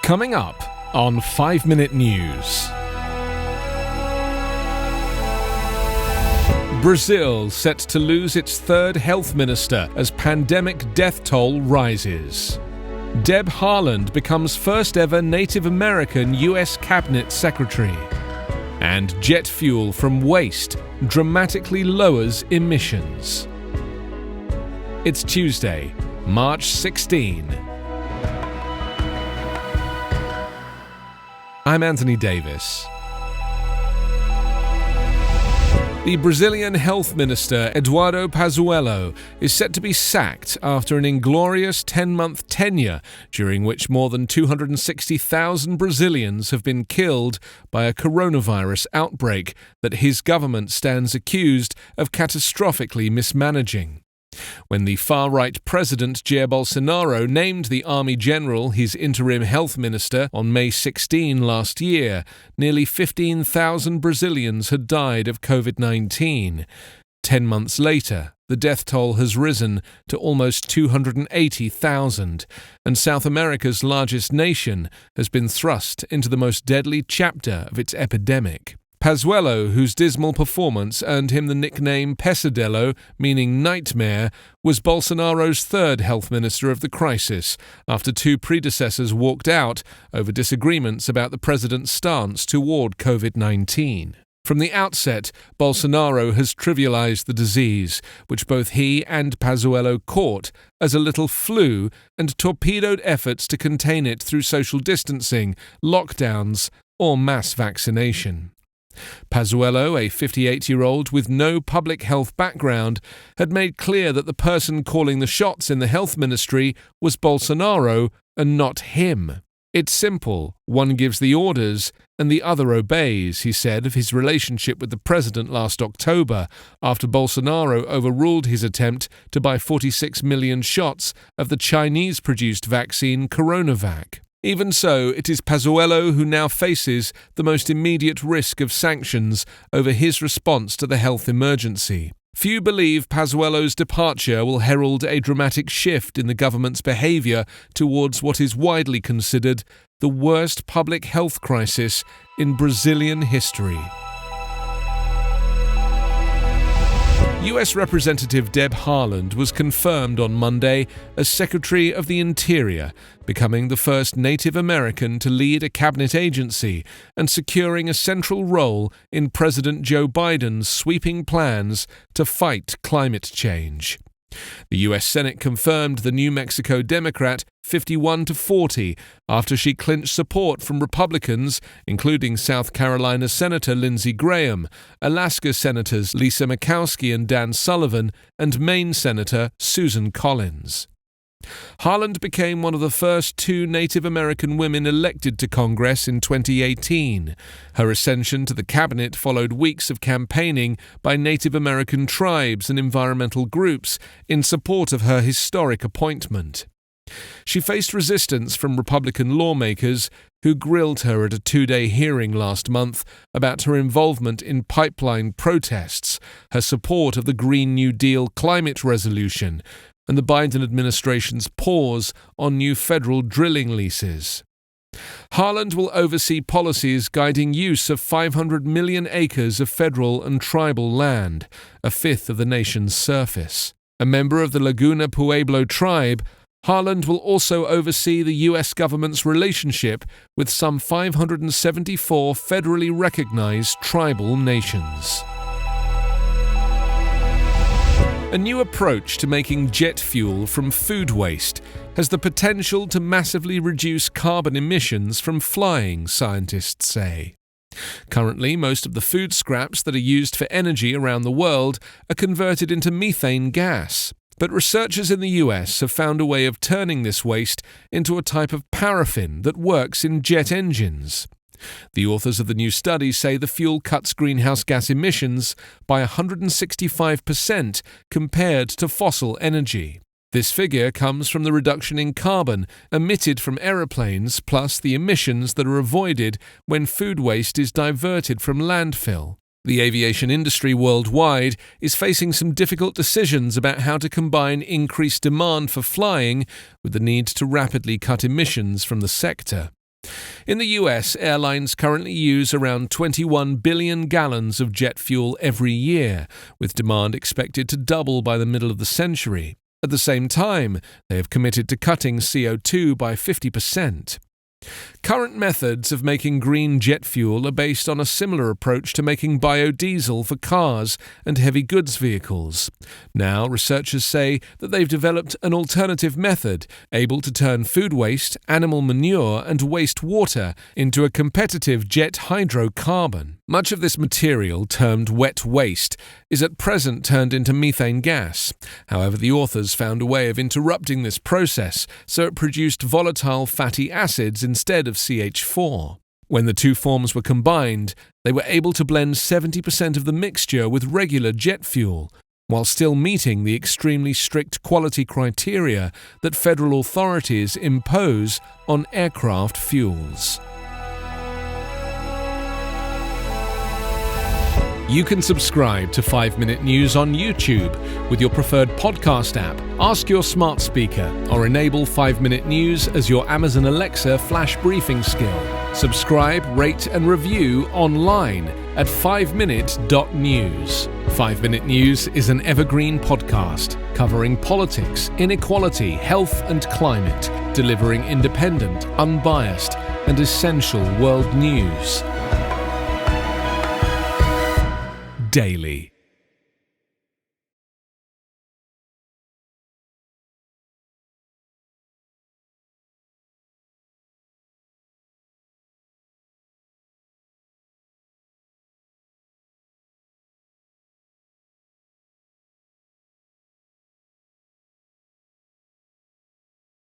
Coming up on 5 Minute News. Brazil set to lose its third health minister as pandemic death toll rises. Deb Haaland becomes first ever Native American U.S. cabinet secretary. And jet fuel from waste dramatically lowers emissions. It's Tuesday, March 16. I'm Anthony Davis. The Brazilian health minister Eduardo Pazuello is set to be sacked after an inglorious 10-month tenure during which more than 260,000 Brazilians have been killed by a coronavirus outbreak that his government stands accused of catastrophically mismanaging. When the far-right president Jair Bolsonaro named the army general his interim health minister on May 16 last year, nearly 15,000 Brazilians had died of COVID-19. 10 months later, the death toll has risen to almost 280,000, and South America's largest nation has been thrust into the most deadly chapter of its epidemic. Pazuello, whose dismal performance earned him the nickname Pesadelo, meaning nightmare, was Bolsonaro's third health minister of the crisis, after two predecessors walked out over disagreements about the president's stance toward COVID-19. From the outset, Bolsonaro has trivialized the disease, which both he and Pazuello caught as a little flu, and torpedoed efforts to contain it through social distancing, lockdowns, or mass vaccination. Pazuello, a 58-year-old with no public health background, had made clear that the person calling the shots in the health ministry was Bolsonaro and not him. It's simple. One gives the orders and the other obeys, he said of his relationship with the president last October, after Bolsonaro overruled his attempt to buy 46 million shots of the Chinese-produced vaccine CoronaVac. Even so, it is Pazuello who now faces the most immediate risk of sanctions over his response to the health emergency. Few believe Pazuello's departure will herald a dramatic shift in the government's behavior towards what is widely considered the worst public health crisis in Brazilian history. U.S. Representative Deb Haaland was confirmed on Monday as Secretary of the Interior, becoming the first Native American to lead a cabinet agency and securing a central role in President Joe Biden's sweeping plans to fight climate change. The U.S. Senate confirmed the New Mexico Democrat 51-40 after she clinched support from Republicans, including South Carolina Senator Lindsey Graham, Alaska Senators Lisa Murkowski and Dan Sullivan, and Maine Senator Susan Collins. Haaland became one of the first two Native American women elected to Congress in 2018. Her ascension to the cabinet followed weeks of campaigning by Native American tribes and environmental groups in support of her historic appointment. She faced resistance from Republican lawmakers who grilled her at a two-day hearing last month about her involvement in pipeline protests, her support of the Green New Deal climate resolution, and the Biden administration's pause on new federal drilling leases. Haaland will oversee policies guiding use of 500 million acres of federal and tribal land, a fifth of the nation's surface. A member of the Laguna Pueblo tribe, Haaland will also oversee the U.S. government's relationship with some 574 federally recognized tribal nations. A new approach to making jet fuel from food waste has the potential to massively reduce carbon emissions from flying, scientists say. Currently, most of the food scraps that are used for energy around the world are converted into methane gas. But researchers in the U.S. have found a way of turning this waste into a type of paraffin that works in jet engines. The authors of the new study say the fuel cuts greenhouse gas emissions by 165% compared to fossil energy. This figure comes from the reduction in carbon emitted from aeroplanes plus the emissions that are avoided when food waste is diverted from landfill. The aviation industry worldwide is facing some difficult decisions about how to combine increased demand for flying with the need to rapidly cut emissions from the sector. In the US, airlines currently use around 21 billion gallons of jet fuel every year, with demand expected to double by the middle of the century. At the same time, they have committed to cutting CO2 by 50%. Current methods of making green jet fuel are based on a similar approach to making biodiesel for cars and heavy goods vehicles. Now, researchers say that they've developed an alternative method able to turn food waste, animal manure, and wastewater into a competitive jet hydrocarbon. Much of this material, termed wet waste, is at present turned into methane gas. However, the authors found a way of interrupting this process, so it produced volatile fatty acids instead of CH4. When the two forms were combined, they were able to blend 70% of the mixture with regular jet fuel, while still meeting the extremely strict quality criteria that federal authorities impose on aircraft fuels. You can subscribe to 5 Minute News on YouTube with your preferred podcast app. Ask your smart speaker or enable 5 Minute News as your Amazon Alexa flash briefing skill. Subscribe, rate and review online at 5minute.news. 5 Minute News is an Evergreen Podcast covering politics, inequality, health and climate, delivering independent, unbiased and essential world news daily.